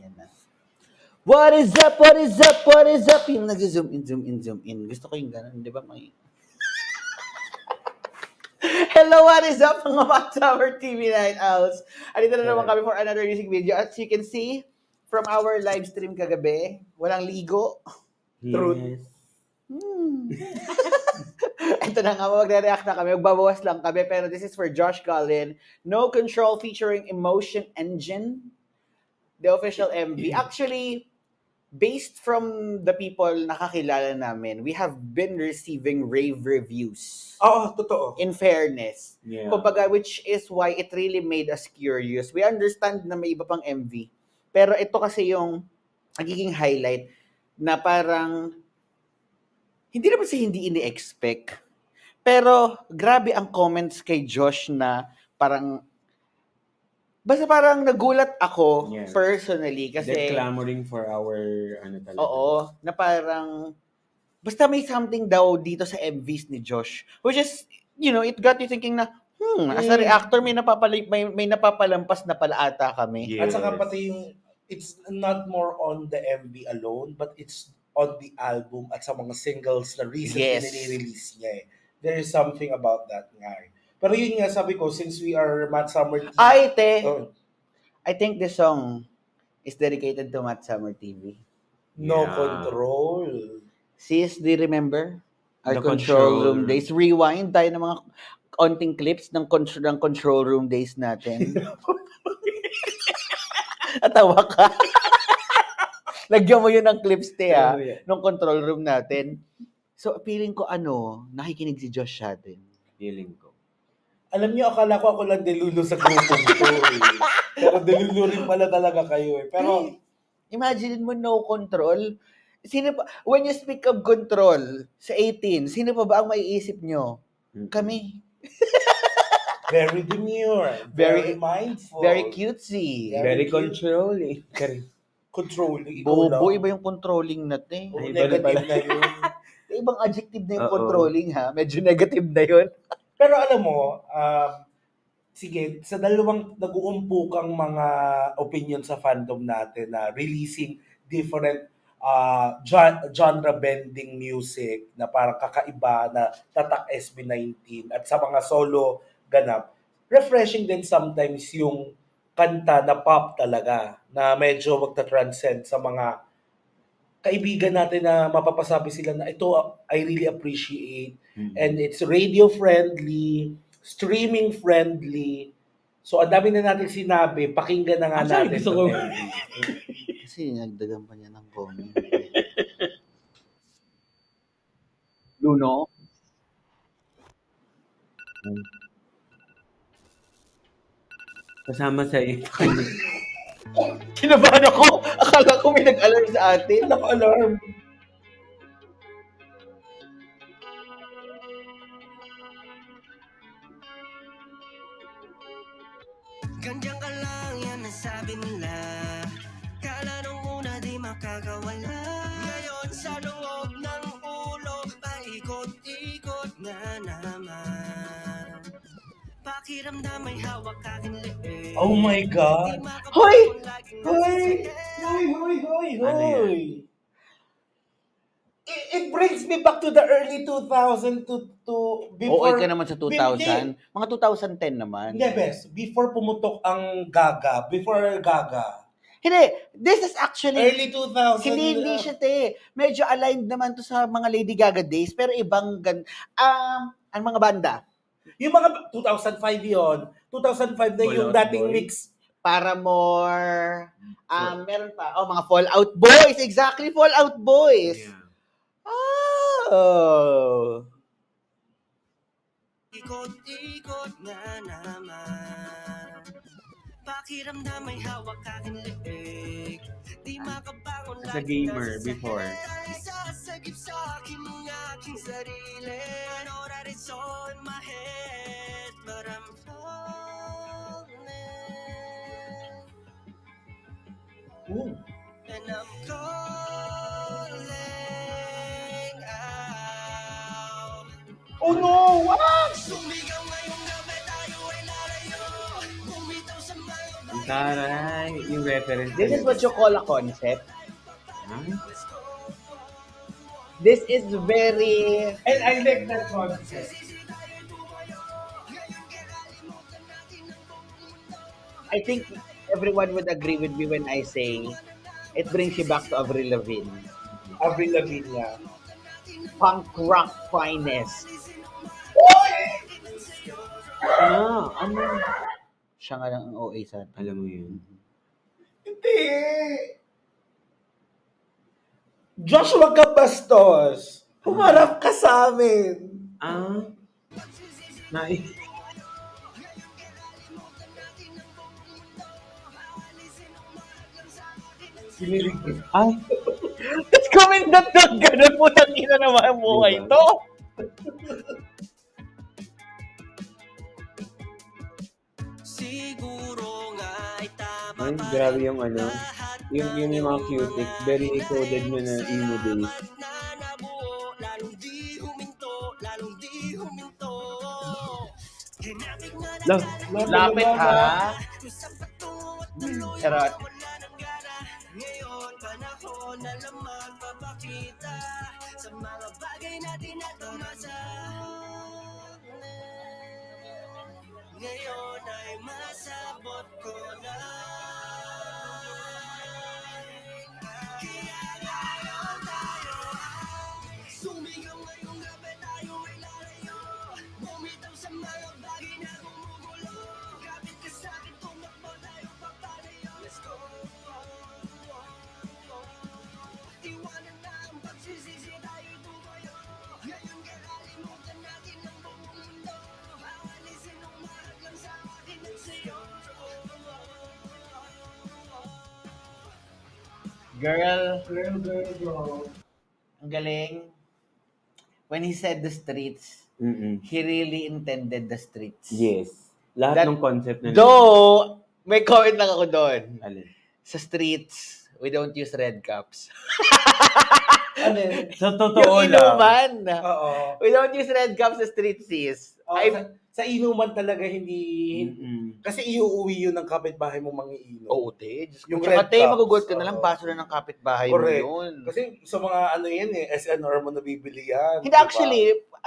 Yan na. What is up? What is up? What is up? Yung nag-zoom in, zoom in, zoom in. Gusto ko yung gano'n, di ba? Hello, what is up mga Max Summer TV Night Owls? Andito na naman kami for another music video. As you can see, from our live stream kagabi, walang ligo. Yes. Truth. Ito na nga, magre-react na kami. Magbabawas lang kami. Pero this is for Josh Cullen. No Control featuring Emotion Engine. The official MV. Actually, based from the people nakakilala namin, we have been receiving rave reviews. Oo, totoo. In fairness. Yeah. Kumbaga, which is why it really made us curious. We understand na may iba pang MV. Pero ito kasi yung nagiging highlight na parang hindi naman siya hindi ini-expect. Pero grabe ang comments kay Josh na parang basta parang nagulat ako personally kasi they're clamoring for our talaga. Oo, na parang basta may something daw dito sa MVs ni Josh, which is, you know, it got you thinking na as a reactor may napapalampas na pala ata kami. At saka pati yung it's not more on the MV alone, but it's on the album at sa mga singles na recently nire-release niya eh. There is something about that nga eh. Pero yun nga, sabi ko, since we are Matt Summer TV... I think this song is dedicated to Matt Summer TV. No Control. Sis, do you remember? Our control room days. Rewind tayo ng mga konting clips ng control room days natin. Atawa ka. Lagyan mo yun ng clips, nung control room natin. So, feeling ko nakikinig si Josh sa atin. Feeling ko. Alam niyo, akala ko ako lang delulo sa grupong to eh. Pero delulo rin pala talaga kayo eh. Pero, imagine mo no control. Sino pa, when you speak of control sa 18, sino pa ba ang maiisip nyo? Kami. Very demure. Very mindful. Very cutesy. Very controlling. Controlling. Bobo, iba yung controlling natin. Negative na yun. Ibang adjective na yung controlling ha. Medyo negative na yun. Pero alam mo, sige, sa dalawang nag-uumpukang mga opinion sa fandom natin na releasing different genre-bending music na parang kakaiba na tatak SB19 at sa mga solo ganap, refreshing din sometimes yung kanta na pop talaga na medyo magta-transcend sa mga kaibigan natin na mapapasabi sila na ito I really appreciate and it's radio friendly, streaming friendly. So ang dami na natin sinabi, pakinggan na nga natin. Kasi nagdagan pa niya ng comment. Luno? Kasama sa iyo. Kinabahan ako. Akala ko may nag-alarm sa atin. Naka-alarm. Ganyan ka lang, yan ang sabi nila. Kala nung una di makakawala. Ngayon sa loob ng ulo, paikot-ikot nga naman. Pakiramdam may hawak aking leeg. Oh my God! Hoy! Hoy! It brings me back to the early 2000 to before... Okay ka naman sa 2000. Mga 2010 naman. Hindi, best. Before pumutok ang Gaga. Before Gaga. Hindi. This is actually... Early 2000. Hindi siya, medyo aligned naman to sa mga Lady Gaga days, pero ibang... ang mga banda. Yung mga 2005 yon 2005 na yung dating mix. Paramore. Meron pa. Mga Fallout Boys. Exactly, Fallout Boys. Yeah. Oh. Ikot-ikot nga naman. Pakiramdam may hawak aking leeg. Di makabangon As a gamer before. Sasagip sa akin ng aking sarili. I know that it's all in my head, but I'm falling. And I'm calling out. Oh no! What? Sumigaw ngayong gabi tayo ay lalayo. Bumitaw sa mga Taray, yung reference. This is what you call a concept. Huh? This is very... And I like that concept. I think everyone would agree with me when I say it brings you back to Avril Lavigne. Avril Lavigne. Punk rock finest. Ano? Siya nga lang ang OA sa atin. Alam mo yun. Hindi. Joshua Capastos, humarap ka sa amin. Ah? Sinilig ko. Ay, Tapos comment na to, ganun po na ina naman ang buhay Diba? to. Siguro nga ay tama ay, pa grabe yung ano. lahat Yung mga cutic, very coded mo na emo days. na nabuo, lalong di huminto, lalong di huminto. Hinapit nga na Love. Lapit ha. kung sa patungo at tuloy Charot. wala nang gana. Ngayon, panahon na lamang papakita sa mga bagay natin na tumasa. Ngayon ay masabot ko na. Kaya ngayon tayo ay sumigaw ngayong gabi, tayo ay lalayo. Bumitaw sa mga bagay na gumugulo. Kapit ka sa'kin, tumakbo tayo papalayo. Let's go. Iwanan na ang pagsisisi, tayo tumayo. Ngayon kakalimutan natin ang buong mundo. Awalisin ang mahal lang sa akin at sa'yo. Girl, Girl. ang galing. When he said the streets, Mm-mm. he really intended the streets. Yes. Lahat That- ng concept na Though, may comment lang ako doon. Alin? Sa streets, we don't use red cups. Ano yun? Sa totoo Yung inuman. Oo. We don't use red cups sa street sis. Oh, sa inuman talaga hindi... Mm-mm. Kasi iuuwi yun ng kapitbahay mo mangiinom. Oo, te. Yung Yung Tsaka, red te, cups, magugot ka na lang, oo. baso na ng kapitbahay mo Correct. yun. Kasi sa mga ano yan SNR mo nabibili yan. Hindi, diba? actually,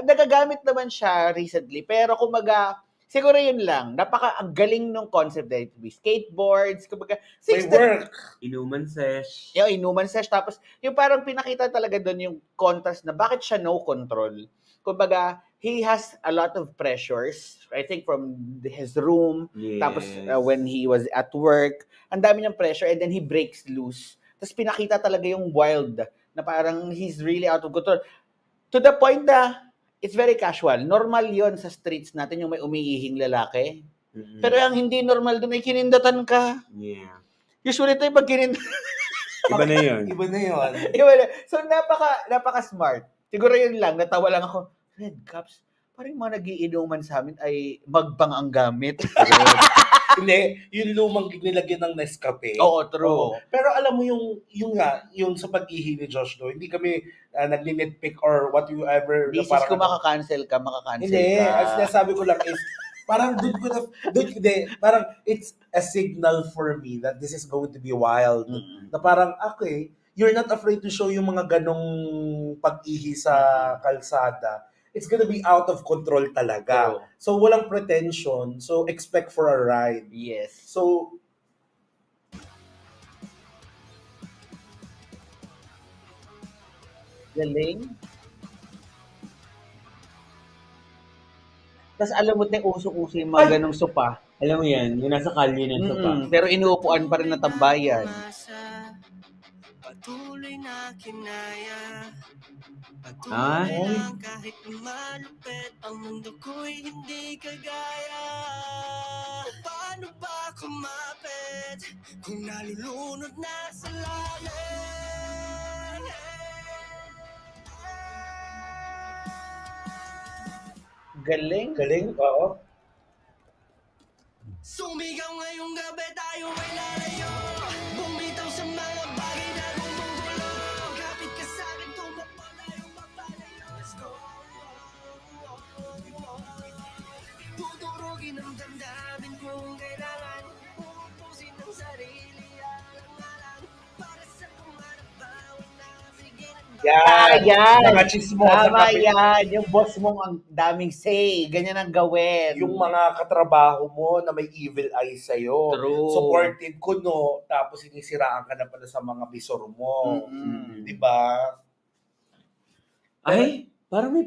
nagagamit naman siya recently. Pero kumaga, siguro yun lang. Ang galing nung concept na ito. Skateboards, kumaga, May work. Inuman sesh. yung inuman sesh. Tapos, yung parang pinakita talaga doon yung contrast na bakit siya no control. Kumbaga, he has a lot of pressures. I think from his room, Yes. tapos when he was at work, ang dami niyang pressure and then he breaks loose. Tapos pinakita talaga yung wild na parang he's really out of control. To the point na it's very casual. Normal yon sa streets natin yung may umiihing lalaki. Mm-mm. Pero ang hindi normal doon ay kinindatan ka. Yeah. Usually ito yung pag Iba na yun. Iba na yun. So napaka-smart. Siguro yun lang, natawa lang ako. Red cups, parang mga nagiinuman sa amin ay magbang ang gamit. Hindi, yung lumang nilagyan ng Nescafe. Oo, true. Oo. Pero alam mo yung sa pag-ihi ni Josh, no, hindi kami nagni-nitpick or whatever. This is kung makakancel ka, makakancel Hindi, ka. ang sinasabi ko lang is, parang parang it's a signal for me that this is going to be wild. Mm-mm. Na parang, okay, you're not afraid to show yung mga ganong pag-ihi sa kalsada. It's gonna be out of control talaga. True. So, walang pretension. So, expect for a ride. Yes. So, Galing. Tapos alam mo, uso-uso yung mga ganong sopa. Alam mo yan, yung nasa kalye ng sopa. Pero inuupuan pa rin na tambayan. Patuloy na kinaya. Ah? Patuloy lang kahit malupit. Ang mundo ko'y hindi kagaya. Paano ba kumapit kung nalulunod na sa langit? Galing. galing, oo. Sumigaw ngayong gabi, tayo ay lalayo. Bumitaw sa mga bagay na gumugulo. Kapit ka sa'kin, tumakbo tayo papalayo. Let's go. Tuturugin ang damdamin kung kailangan. Pupusin Yan. yan. Mga chismosa Tama kami. yan. Yung boss mong ang daming say. Ganyan ang gawin. Yung mga katrabaho mo na may evil eye sa'yo. True. Supported ko, no? Tapos sinisiraan ka na pala sa mga bisor mo. Mm-mm. Di ba? Ay, parang may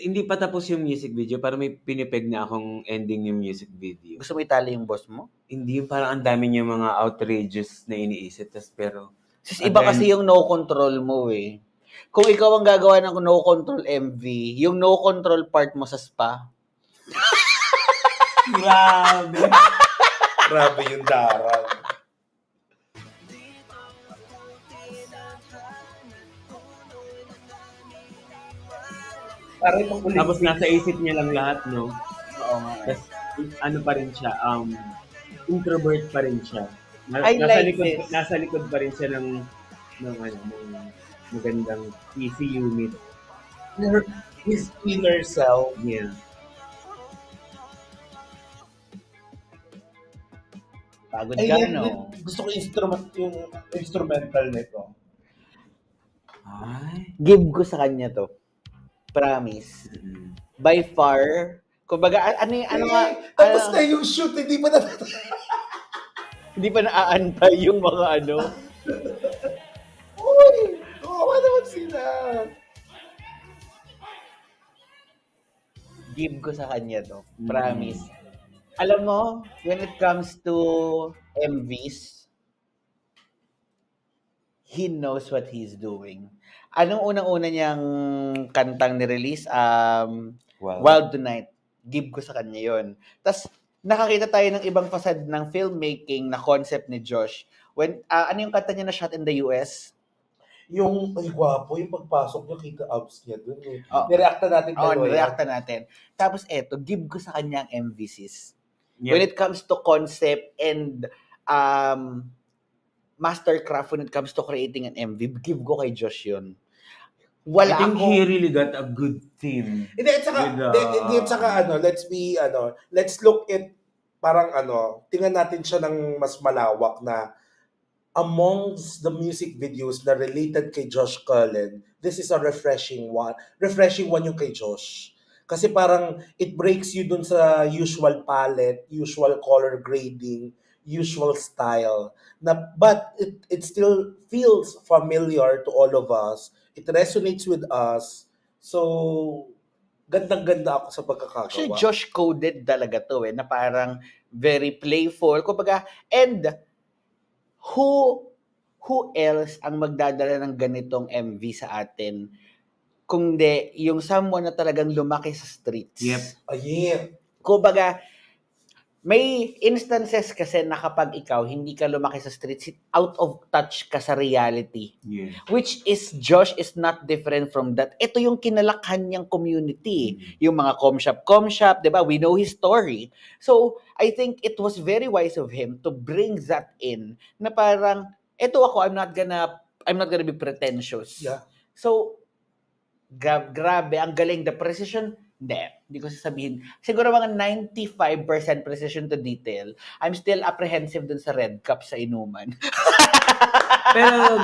hindi pa tapos yung music video, parang may pinipeg na akong ending yung music video. Gusto mo itali yung boss mo? Hindi yung parang ang dami niya mga outrageous na iniisip, pero Sis, iba kasi yung no control mo eh. Kung ikaw ang gagawa ng no control MV, yung no control part mo sa spa. grabe. Grabe yung darang. Parang itong ulit. Tapos nasa isip niya lang lahat, no? Oo nga. Tapos ano pa rin siya, introvert pa rin siya. I like this. Nasa likod pa rin siya ng magandang PC unit. His inner self. Yeah. Pagod Ay, ka, yan, no? gusto ko yung instrumental nito. Ay. Give ko sa kanya to. Promise. By far, kumbaga, ano nga, Tapos na yung shoot, hindi pa hindi pa naaantay yung mga ano. Uy! Oo, naman sila. Give ko sa kanya to. Promise. Alam mo, when it comes to MVs, he knows what he's doing. Anong unang-una niyang kantang ni-release? Wild Tonight. Give ko sa kanya yon. Tapos, nakakita tayo ng ibang facade ng filmmaking na concept ni Josh. Ano yung kanta niya na shot in the US? Yung, ay gwapo, yung pagpasok niya, kita abs niya dun eh. Oh. Nireacta natin Nireacta natin. Tapos eto, give ko sa kanya ang MVCs. Yeah. When it comes to concept and mastercraft, when it comes to creating an MV, give ko kay Josh yun. I think he really got a good team. Hindi, at saka, let's look at, tingnan natin siya ng mas malawak na amongst the music videos na related kay Josh Cullen, this is a refreshing one. Refreshing one yung kay Josh. Kasi parang it breaks you dun sa usual palette, usual color grading, usual style. But it still feels familiar to all of us. It resonates with us. So, gandang-ganda ako sa pagkakagawa. Actually, Josh coded talaga to na parang very playful. Kumbaga, and who else ang magdadala ng ganitong MV sa atin kundi yung someone na talagang lumaki sa streets. Yep. Ayun. Kumbaga, may instances kasi na kapag ikaw hindi ka lumaki sa streets, out of touch ka sa reality. Yeah. Which is, Josh is not different from that. Ito yung kinalakhan niyang community. Yung mga com shop, di ba? We know his story. So, I think it was very wise of him to bring that in na parang, eto ako, I'm not gonna be pretentious. Yeah. So, grabe, ang galing. The precision, hindi ko sasabihin. Siguro mga 95% precision to detail. I'm still apprehensive dun sa red cup sa inuman. Pero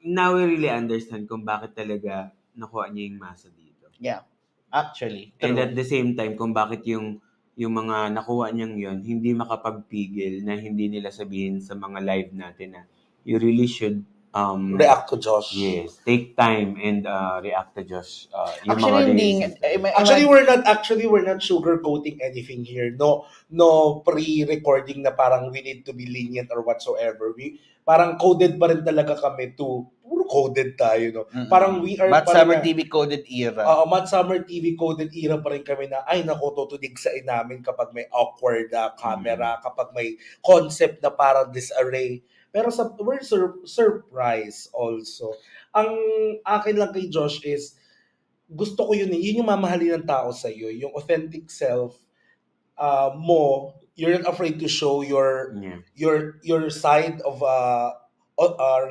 now we really understand kung bakit talaga nakuha niya yung masa dito. Yeah, actually. And True. at the same time, kung bakit yung mga nakuha niyang yun, hindi makapagpigil na hindi nila sabihin sa mga live natin na you really should React to Josh. Yes, take time and react to Josh. Yung Actually, mga Actually, we're not sugarcoating anything here. No pre-recording na parang we need to be lenient or whatsoever. Parang coded pa rin talaga kami puro coded tayo, no? Mm-mm. Parang we are Mad pa rin Summer na- TV coded era. Mad Summer TV coded era pa rin kami na, ay naku, tutuligsain namin kapag may awkward camera, kapag may concept na parang disarray. Pero we're surprised also. Ang akin lang kay Josh is, gusto ko yun yung mamahalin ng tao sa iyo, yung authentic self mo. You're not afraid to show your side of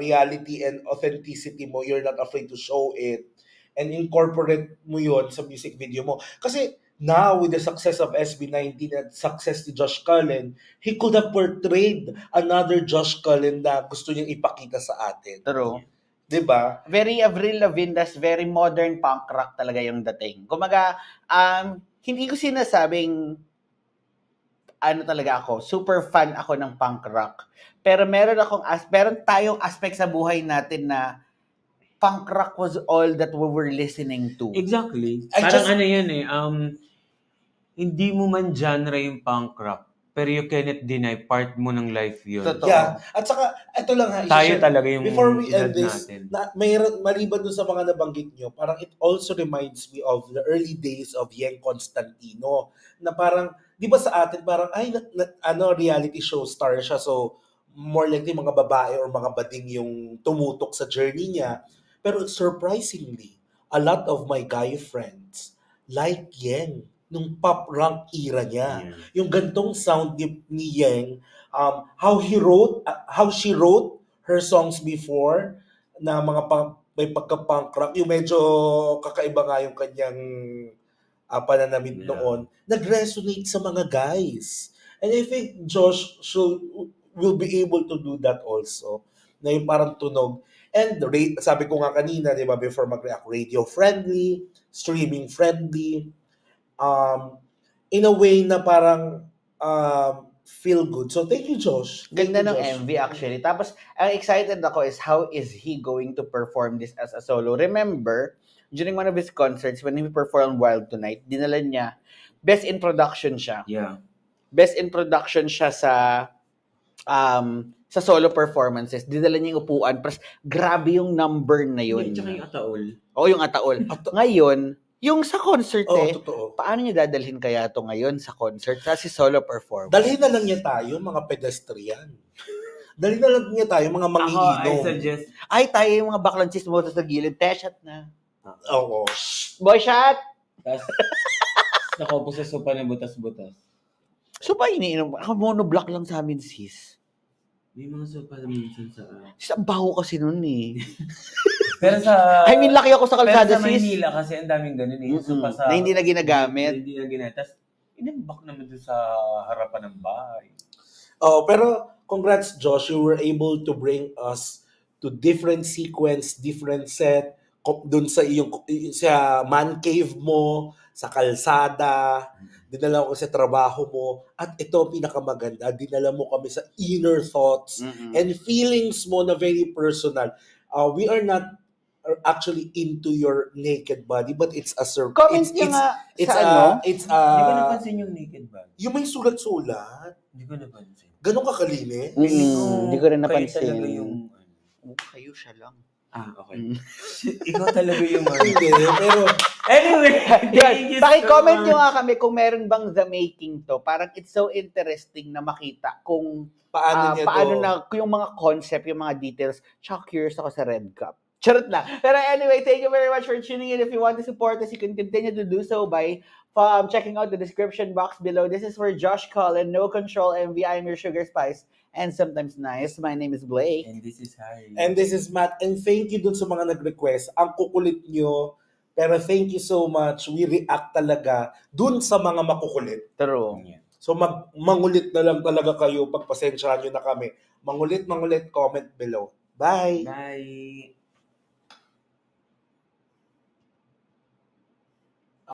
reality and authenticity mo. You're not afraid to show it and incorporate mo yun sa music video mo. Kasi now, with the success of SB19 and success ni Josh Cullen, he could have portrayed another Josh Cullen na gusto niyang ipakita sa atin. True. Diba? Very Avril Lavigne, that's very modern punk rock talaga yung dating. Kumaga, hindi ko sinasabing ano talaga ako, super fan ako ng punk rock. Pero meron tayong aspect sa buhay natin na punk rock was all that we were listening to. Exactly. I Parang just- ano yun eh, hindi mo man genre yung punk rock, pero you cannot deny part mo ng life yun. Totoo. Yeah. At saka, ito lang ha. Tayo i-share- talaga yung Before we edad end this, natin. maliban dun sa mga nabanggit nyo, parang it also reminds me of the early days of Yeng Constantino. Na parang, di ba sa atin, parang, reality show star siya. So, more likely mga babae or mga bading yung tumutok sa journey niya. Pero surprisingly, a lot of my guy friends like Yeng nung pop rock era niya. Yeah. Yung gantong sound ni Yeng, how she wrote her songs before na mga may pagka-punk rock, yung medyo kakaiba nga yung kanyang pananamit noon, nag-resonate sa mga guys. And I think Josh will be able to do that also. Na yung parang tunog. And sabi ko nga kanina, di ba, before mag-react, radio-friendly, streaming-friendly, in a way na parang feel good. So, thank you, Josh. Ganda Thank ng you, Josh. MV actually. Tapos, ang excited ako is how is he going to perform this as a solo. Remember, during one of his concerts, when he performed Wild Tonight, dinala niya, best in production siya. Yeah. Best in production siya sa solo performances. Dinala niya yung upuan. Plus, grabe yung number na yun. Tsaka yung ataol. Oo, yung ataol. Ngayon, yung sa concert Oo, totoo. Paano niya dadalhin kaya to ngayon sa concert? Kasi solo performance. Dalhin na lang niya tayo, mga pedestrian. Dalhin na lang niya tayo, mga Ako, I manginginom. suggest, Ay, tayo yung mga baklang chismosa sa gilid. Shot na. Oo. Boy shot! tapos nakaupo sa sopa na butas-butas. So ba iniinom? Ako monoblock lang sa amin, sis. May mga sopa na minsan sa... Sis, ang baho kasi nun eh. Pero sa... I mean, laki ako sa pero kalsada, sa sis. Maynila kasi ang daming ganun eh. Mm-mm. Sopa sa... Na hindi na ginagamit. Hindi na ginagamit. Tapos, inambak naman doon sa harapan ng bahay. Oh, pero congrats, Josh. You were able to bring us to different sequence, different set, dun sa sa man cave mo, sa kalsada, dinala ko sa trabaho mo, at ito pinakamaganda, dinala mo kami sa inner thoughts and feelings mo na very personal. We are not actually into your naked body, but it's a surprise. Comment niyo nga It's sa ano. it's Hindi ko napansin yung naked bag. yung may sulat-sulat. Hindi ko napansin. Ganun kakalinis. Hindi ko rin Kayo napansin. talaga yung... Kayo siya lang. Okay. Ikaw talaga yung... Hindi, pero Anyway, thank you so Paki-comment much. nyo nga kami kung meron bang The Making to. Parang it's so interesting na makita kung paano niya paano to? na, yung mga concept, yung mga details. Tsaka curious ako sa Red Cup. Charot lang. Pero anyway, thank you very much for tuning in. If you want to support us, you can continue to do so by checking out the description box below. This is for Josh Cullen, No Control MV. I'm your Sugar Spice and sometimes nice. My name is Blake. And this is Harry. And this is Matt. And thank you dun sa mga nag-request. Ang kukulit nyo. Pero thank you so much. We react talaga dun sa mga makukulit. True. Yeah. So mangulit na lang talaga kayo. Pagpasensyahan nyo na kami. Mangulit, comment below. Bye! Bye.